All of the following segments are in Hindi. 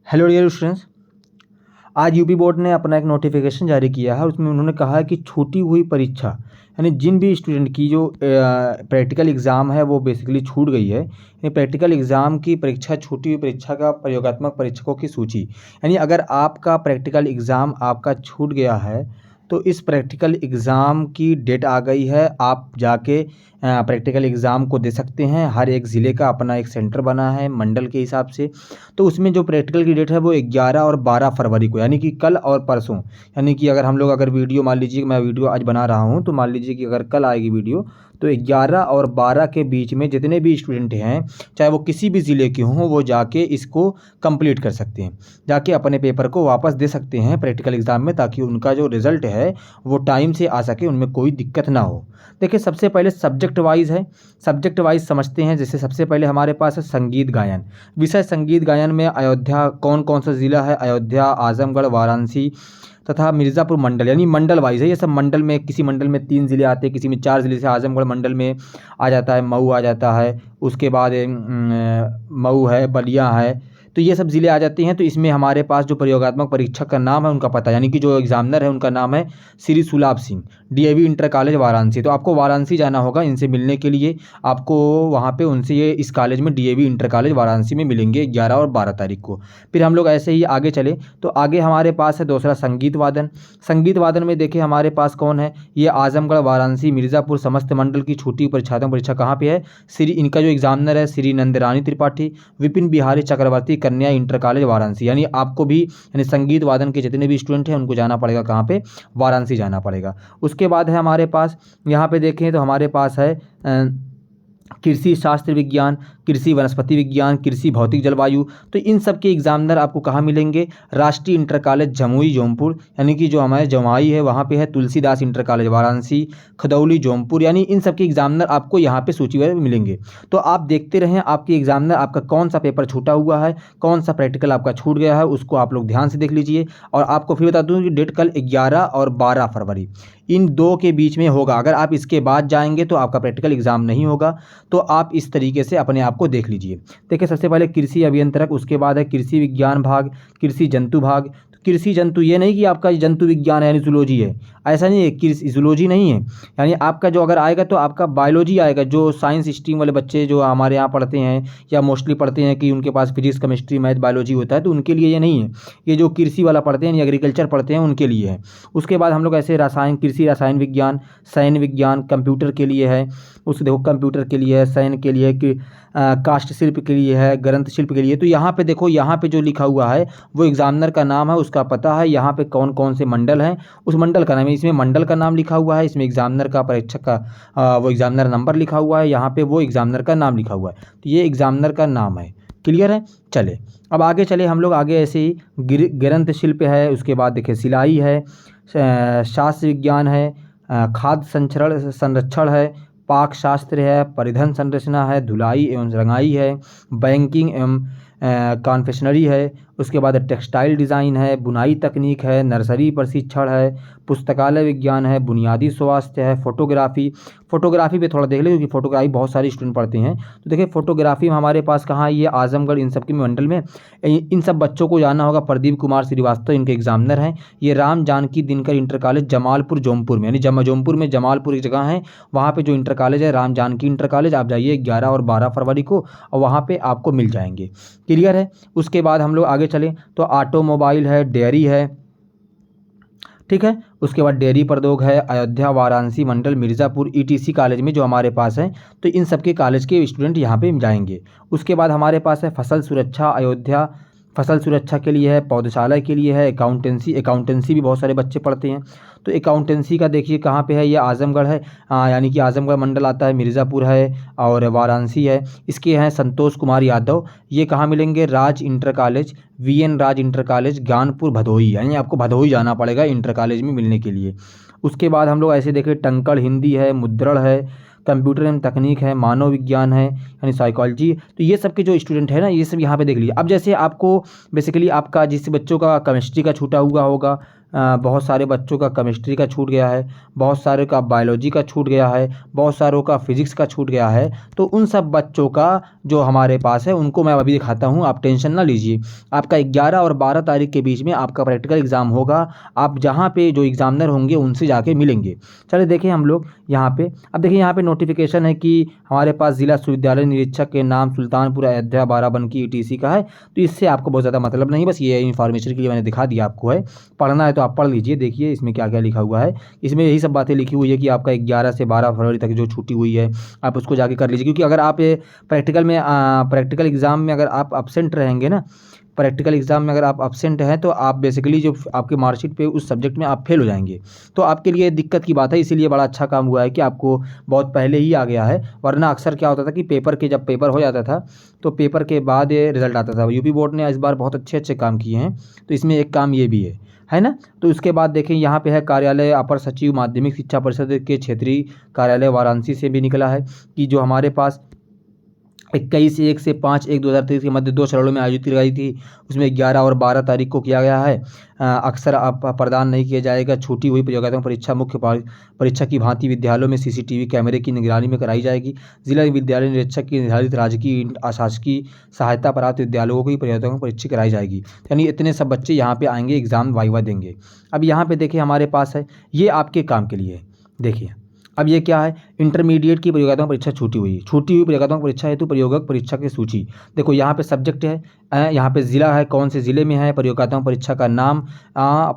हेलो डियर स्टूडेंट्स, आज यूपी बोर्ड ने अपना एक नोटिफिकेशन जारी किया है। उसमें उन्होंने कहा है कि छूटी हुई परीक्षा यानी जिन भी स्टूडेंट की जो प्रैक्टिकल एग्ज़ाम है वो बेसिकली छूट गई है, यानी प्रैक्टिकल एग्ज़ाम की परीक्षा, छूटी हुई परीक्षा का प्रयोगात्मक परीक्षकों की सूची। यानी अगर आपका प्रैक्टिकल एग्ज़ाम आपका छूट गया है तो इस प्रैक्टिकल एग्ज़ाम की डेट आ गई है। आप जाके प्रैक्टिकल एग्ज़ाम को दे सकते हैं। हर एक ज़िले का अपना एक सेंटर बना है मंडल के हिसाब से। तो उसमें जो प्रैक्टिकल की डेट है वो 11 और 12 फरवरी को, यानी कि कल और परसों। यानी कि अगर हम लोग वीडियो, मान लीजिए मैं वीडियो आज बना रहा हूँ, तो मान लीजिए कि अगर कल आएगी वीडियो, तो 11 और 12 के बीच में जितने भी स्टूडेंट हैं, चाहे वो किसी भी ज़िले के हों, वो जाके इसको कंप्लीट कर सकते हैं। जाके अपने पेपर को वापस दे सकते हैं प्रैक्टिकल एग्ज़ाम में, ताकि उनका जो रिज़ल्ट है वो टाइम से आ सके, उनमें कोई दिक्कत ना हो। देखिए, सबसे पहले सब्जेक्ट वाइज़ है। सब्जेक्ट वाइज़ समझते हैं। जैसे सबसे पहले हमारे पास है संगीत गायन। विषय संगीत गायन में अयोध्या, कौन कौन सा ज़िला है? अयोध्या, आज़मगढ़, वाराणसी तथा मिर्ज़ापुर मंडल, यानी मंडल वाइज है ये सब। मंडल में किसी मंडल में 3 ज़िले आते हैं, किसी में 4 ज़िले। से आज़मगढ़ मंडल में आ जाता है, मऊ आ जाता है, उसके बाद मऊ है, बलिया है, तो ये सब ज़िले आ जाते हैं। तो इसमें हमारे पास जो प्रयोगात्मक परीक्षक का नाम है, उनका पता, यानी कि जो एग्जामिनर है उनका नाम है Shri Sulabh Singh, DAV inter college Varanasi. तो आपको वाराणसी जाना होगा इनसे मिलने के लिए। आपको वहाँ पे उनसे, ये इस कॉलेज में डीएवी इंटर कॉलेज वाराणसी में मिलेंगे 11 और 12 तारीख को। फिर हम लोग ऐसे ही आगे चले तो आगे हमारे पास है दूसरा संगीत वादन। संगीत वादन में देखिए हमारे पास कौन है? ये आजमगढ़, वाराणसी, मिर्ज़ापुर समस्त मंडल की छूटी परीक्षात्मक परीक्षा कहाँ पे है? इनका जो एग्जामिनर है श्री नंदरानी त्रिपाठी, विपिन बिहारी चक्रवर्ती कन्या इंटर कॉलेज वाराणसी। यानी आपको भी, यानी संगीत वादन के जितने भी स्टूडेंट हैं उनको जाना पड़ेगा कहाँ पे? वाराणसी जाना पड़ेगा। उसके बाद है हमारे पास, यहाँ पे देखें तो हमारे पास है कृषि शास्त्र विज्ञान, कृषि वनस्पति विज्ञान, कृषि भौतिक जलवायु। तो इन सब के एग्जामिनर आपको कहाँ मिलेंगे? राष्ट्रीय इंटर कॉलेज जमुई जौनपुर, यानी कि जो हमारे जमुई है वहाँ पे है तुलसीदास इंटर कॉलेज वाराणसी, खदौली जौनपुर। यानी इन सब के एग्जामिनर आपको यहाँ पे सूचीबद्ध मिलेंगे। तो आप देखते रहें आपके एग्जामिनर, आपका कौन सा पेपर छूटा हुआ है, कौन सा प्रैक्टिकल आपका छूट गया है, उसको आप लोग ध्यान से देख लीजिए। और आपको फिर बता दूँ कि डेट कल 11 और 12 फरवरी, इन दो के बीच में होगा। अगर आप इसके बाद जाएंगे तो आपका प्रैक्टिकल एग्जाम नहीं होगा। तो आप इस तरीके से अपने आप को देख लीजिए। देखिए, सबसे पहले कृषि अभियंत्रक, उसके बाद है कृषि विज्ञान भाग, कृषि जंतु भाग। तो कृषि जंतु, ये नहीं कि आपका जंतु विज्ञान है यानी जूलॉजी है, ऐसा नहीं है। कृषि जूलॉजी नहीं है, यानी आपका जो अगर आएगा तो आपका बायोलॉजी आएगा। जो साइंस स्ट्रीम वाले बच्चे जो हमारे यहाँ पढ़ते हैं या मोस्टली पढ़ते हैं कि उनके पास फिजिक्स, केमिस्ट्री, मैथ, बायोलॉजी होता है, तो उनके लिए ये नहीं है। ये जो कृषि वाला पढ़ते हैं या एग्रीकल्चर पढ़ते हैं उनके लिए है। उसके बाद हम लोग ऐसे रसायन, कृषि रसायन विज्ञान, सैन्य विज्ञान, कंप्यूटर के लिए है। उस देखो कंप्यूटर के लिए है, सैन्य के लिए है, कि काष्ठ शिल्प के लिए है, ग्रंथ शिल्प के लिए। तो यहाँ पे देखो, यहाँ पे जो लिखा हुआ है वो एग्जामिनर का नाम है, उसका पता है। यहाँ पे कौन कौन से मंडल हैं, उस मंडल का नाम है। इसमें मंडल का नाम लिखा हुआ है, इसमें एग्जामिनर का, परीक्षक का वो एग्जामिनर नंबर लिखा हुआ है, यहाँ पे वो एग्जामिनर का नाम लिखा हुआ है। तो ये एग्जामिनर का नाम है। क्लियर है? चले अब आगे चले हम लोग आगे। ऐसे ही ग्रंथ शिल्प है, उसके बाद देखिए सिलाई है, शास्त्र विज्ञान है, खाद्य संरक्षण है, पाक शास्त्र है, परिधान संरचना है, धुलाई एवं रंगाई है, बैंकिंग एवं कॉन्फेक्शनरी है। उसके बाद टेक्सटाइल डिज़ाइन है, बुनाई तकनीक है, नर्सरी प्रशिक्षण है, पुस्तकालय विज्ञान है, बुनियादी स्वास्थ्य है, फोटोग्राफी पे थोड़ा देख लें, क्योंकि फोटोग्राफी बहुत सारे स्टूडेंट पढ़ते हैं। तो देखिए फोटोग्राफी में हमारे पास कहाँ है? ये आजमगढ़, इन सब के मंडल में। इन सब बच्चों को जाना होगा। प्रदीप कुमार श्रीवास्तव इनके एग्जामिनर हैं। ये राम जानकी दिनकर इंटर कॉलेज जमालपुर जौनपुर में, यानी जौनपुर में जमालपुर एक जगह है, वहाँ पे जो इंटर कॉलेज है राम जानकी इंटर कॉलेज, आप जाइए 11 और 12 फरवरी को, और वहाँ पे आपको मिल जाएंगे। क्लियर है? उसके बाद हम लोग आगे चलें तो ऑटोमोबाइल है, डेयरी है, ठीक है। उसके बाद डेयरी प्रद्योग है, अयोध्या, वाराणसी मंडल, मिर्ज़ापुर, ईटीसी कॉलेज में जो हमारे पास है। तो इन सब के कॉलेज के स्टूडेंट यहाँ पे जाएंगे। उसके बाद हमारे पास है फसल सुरक्षा, अयोध्या फसल सुरक्षा के लिए है, पौधशाला के लिए है, अकाउंटेंसी भी बहुत सारे बच्चे पढ़ते हैं। तो अकाउंटेंसी का देखिए कहाँ पे है? ये आजमगढ़ है, यानी कि आजमगढ़ मंडल आता है, मिर्ज़ापुर है और वाराणसी है। इसके हैं संतोष कुमार यादव। ये कहाँ मिलेंगे? राज इंटर कॉलेज, वीएन राज इंटर कॉलेज, ज्ञानपुर भदोही, यानी आपको भदोही जाना पड़ेगा इंटर कॉलेज में मिलने के लिए। उसके बाद हम लोग ऐसे देखें, टंकड़ हिंदी है, मुद्रण है, कंप्यूटर एवं तकनीक है, मानव विज्ञान है, यानी साइकोलॉजी। तो ये सब के जो स्टूडेंट है ना, ये सब यहाँ पे देख लीजिए। अब जैसे आपको बेसिकली आपका जिस बच्चों का केमिस्ट्री का छूटा हुआ होगा, बहुत सारे बच्चों का केमिस्ट्री का छूट गया है, बहुत सारे का बायोलॉजी का छूट गया है, बहुत सारों का फिजिक्स का छूट गया है। तो उन सब बच्चों का जो हमारे पास है उनको मैं अभी दिखाता हूँ, आप टेंशन ना लीजिए। आपका 11 और 12 तारीख के बीच में आपका प्रैक्टिकल एग्ज़ाम होगा। आप जहाँ पे जो एग्ज़ामिनर होंगे उनसे जाके मिलेंगे। चलिए देखें हम लोग यहाँ पे, अब देखिए यहाँ पे नोटिफिकेशन है कि हमारे पास जिला विश्वविद्यालय निरीक्षक के नाम सुल्तानपुर अयोध्या बाराबंकी ETC का है। तो इससे आपको बहुत ज़्यादा मतलब नहीं, बस ये इन्फॉर्मेशन के लिए मैंने दिखा दिया आपको है। पढ़ना है तो आप पढ़ लीजिए, देखिए इसमें क्या क्या लिखा हुआ है। इसमें यही सब बातें लिखी हुई है कि आपका 11 से 12 फरवरी तक जो छुट्टी हुई है आप उसको जाके कर लीजिए। क्योंकि अगर आप प्रैक्टिकल एग्ज़ाम में अगर आप absent रहेंगे ना, प्रैक्टिकल एग्ज़ाम में अगर आप absent हैं तो आप बेसिकली जो आपके मार्कशीट पे उस सब्जेक्ट में आप फेल हो जाएंगे। तो आपके लिए दिक्कत की बात है, इसीलिए बड़ा अच्छा काम हुआ है कि आपको बहुत पहले ही आ गया है। वरना अक्सर क्या होता था कि जब पेपर हो जाता था तो पेपर के बाद ये रिज़ल्ट आता था। यूपी बोर्ड ने इस बार बहुत अच्छे काम किए हैं, तो इसमें एक काम ये भी है ना। तो उसके बाद देखें यहाँ पे है कार्यालय अपर सचिव माध्यमिक शिक्षा परिषद के क्षेत्रीय कार्यालय वाराणसी से भी निकला है कि जो हमारे पास 21 से 5/1/2023 के मध्य 2 चरणों में आयोजित की गई थी, उसमें 11 और 12 तारीख को किया गया है। अक्सर आप प्रदान नहीं किया जाएगा। छूटी हुई प्रतियोगितात्मक परीक्षा मुख्य परीक्षा की भांति विद्यालयों में CCTV कैमरे की निगरानी में कराई जाएगी। जिला विद्यालय निरीक्षक की निर्धारित राजकीय अशासकीय सहायता प्राप्त विद्यालयों की प्रतियोगितात्मक परीक्षा कराई जाएगी। यानी इतने सब बच्चे यहाँ पे आएंगे, एग्ज़ाम वाइवा देंगे। अब यहाँ पे देखिए हमारे पास है, ये आपके काम के लिए है। देखिए अब ये क्या है, इंटरमीडिएट की प्रतियोगितात्मक परीक्षा छूटी हुई प्रतियोगितात्मक परीक्षा हेतु प्रयोगक परीक्षा की सूची। देखो यहाँ पे सब्जेक्ट है, यहाँ पे ज़िला है, कौन से ज़िले में है, प्रतियोगितात्मक परीक्षा का नाम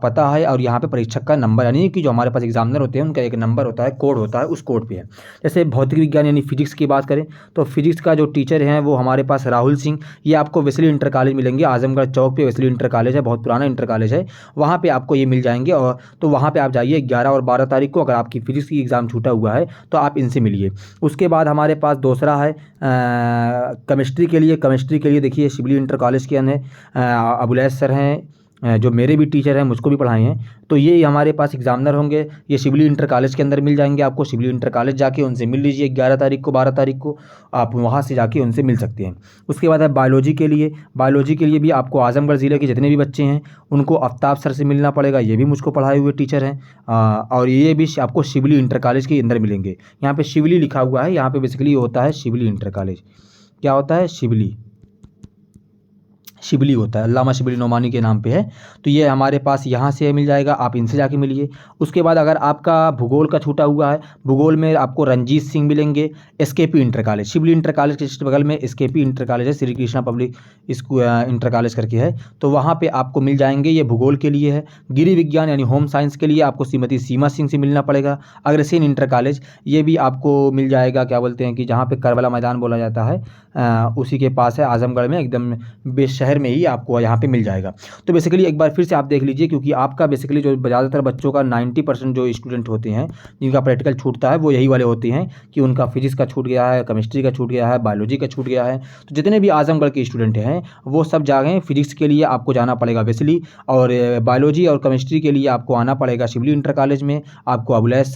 पता है, और यहाँ पे परीक्षक का नंबर, यानी कि जो हमारे पास एग्जामिनर होते हैं उनका एक नंबर होता है, कोड होता है, उस कोड पे है। जैसे भौतिक विज्ञान यानी फिजिक्स की बात करें तो फिजिक्स का जो टीचर हैं वो हमारे पास राहुल सिंह, ये आपको वेस्ली इंटर कॉलेज मिलेंगे। आजमगढ़ चौक पे वेस्ली इंटर कॉलेज है, बहुत पुराना इंटर कॉलेज है, वहाँ पर आपको ये मिल जाएंगे। और तो वहाँ पर आप जाइए 11 और 12 तारीख को। अगर आपकी फिजिक्स की एग्ज़ाम छूटा हुआ है तो आप इनसे मिलिए। उसके बाद हमारे पास दूसरा है केमिस्ट्री के लिए देखिए शिबली इंटर कॉलेज के अंदर अबुलैस सर हैं, जो मेरे भी टीचर हैं, मुझको भी पढ़ाए हैं। तो ये हमारे पास एग्जामिनर होंगे, ये शिबली इंटर कॉलेज के अंदर मिल जाएंगे आपको। शिबली इंटर कॉलेज जाके उनसे मिल लीजिए 11 तारीख को 12 तारीख को, आप वहाँ से जाके उनसे मिल सकते हैं। उसके बाद है बायोलॉजी के लिए भी आपको आजमगढ़ ज़िले के जितने भी बच्चे हैं उनको आफ्ताब सर से मिलना पड़ेगा, ये भी मुझको पढ़ाए हुए टीचर हैं। और ये भी आपको शिबली इंटर कॉलेज के अंदर मिलेंगे। यहाँ पर शिबली लिखा हुआ है, यहाँ पर बेसिकली होता है शिबली इंटर कॉलेज। क्या होता है? शिबली होता है, अल्लामा शिबली नोमानी के नाम पे है। तो ये हमारे पास यहाँ से मिल जाएगा, आप इनसे जाके मिलिए। उसके बाद अगर आपका भूगोल का छूटा हुआ है, भूगोल में आपको रंजीत सिंह मिलेंगे, SKP inter college, Shibli inter college के बगल में SKP इंटर कॉलेज है, Shri Krishna public school inter college करके है, तो वहाँ पर आपको मिल जाएंगे। ये भूगोल के लिए है। गिरी विज्ञान यानी होम साइंस के लिए आपको श्रीमती सीमा सिंह से मिलना पड़ेगा। अग्रसेन इंटर कॉलेज, ये भी आपको मिल जाएगा, क्या बोलते हैं कि जहाँ पे करबला मैदान बोला जाता है, उसी के पास है, आजमगढ़ में एकदम बेस शहर में ही आपको यहाँ पे मिल जाएगा। तो बेसिकली एक बार फिर से आप देख लीजिए, क्योंकि आपका बेसिकली जो ज़्यादातर बच्चों का 90% जो स्टूडेंट होते हैं जिनका प्रैक्टिकल छूटता है वो यही वाले होते हैं कि उनका फिजिक्स का छूट गया है, केमिस्ट्री का छूट गया है, बायोलॉजी का छूट गया है। तो जितने भी आजमगढ़ के स्टूडेंट हैं वो सब जाएँ। फिजिक्स के लिए आपको जाना पड़ेगा बेसिकली, और बायोलॉजी और केमिस्ट्री के लिए आपको आना पड़ेगा शिबली इंटर कॉलेज में। आपको अबुलास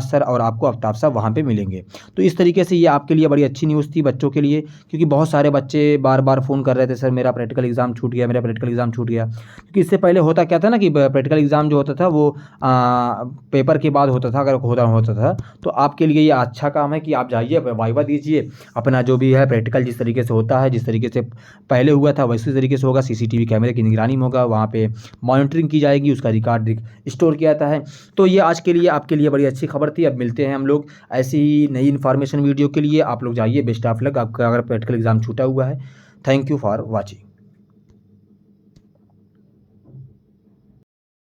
सर और आपको आफ्ताब साहब वहाँ पर मिलेंगे। तो इस तरीके से ये आपके लिए बड़ी अच्छी न्यूज़ थी बच्चों के लिए, क्योंकि बहुत सारे बच्चे बार बार फ़ोन कर रहे थे, सर मेरा प्रैक्टिकल एग्ज़ाम छूट गया, मेरा प्रैक्टिकल एग्ज़ाम छूट गया। क्योंकि इससे पहले होता क्या था ना कि प्रैक्टिकल एग्ज़ाम जो होता था वो पेपर के बाद होता था। अगर होता था तो आपके लिए ये अच्छा काम है कि आप जाइए, वाइवा दीजिए, अपना जो भी है प्रैक्टिकल जिस तरीके से होता है, जिस तरीके से पहले हुआ था वैसे तरीके से होगा। CCTV कैमरे की निगरानी में होगा, वहाँ पे मॉनिटरिंग की जाएगी, उसका रिकॉर्ड स्टोर किया जाता है। तो ये आज के लिए आपके लिए बड़ी अच्छी खबर थी। अब मिलते हैं हम लोग ऐसी ही नई इन्फॉर्मेशन वीडियो के लिए। आप लोग जाइए, बेस्ट ऑफ लक आपका अगर प्रैक्टिकल एग्ज़ाम छूटा हुआ है। Thank you for watching.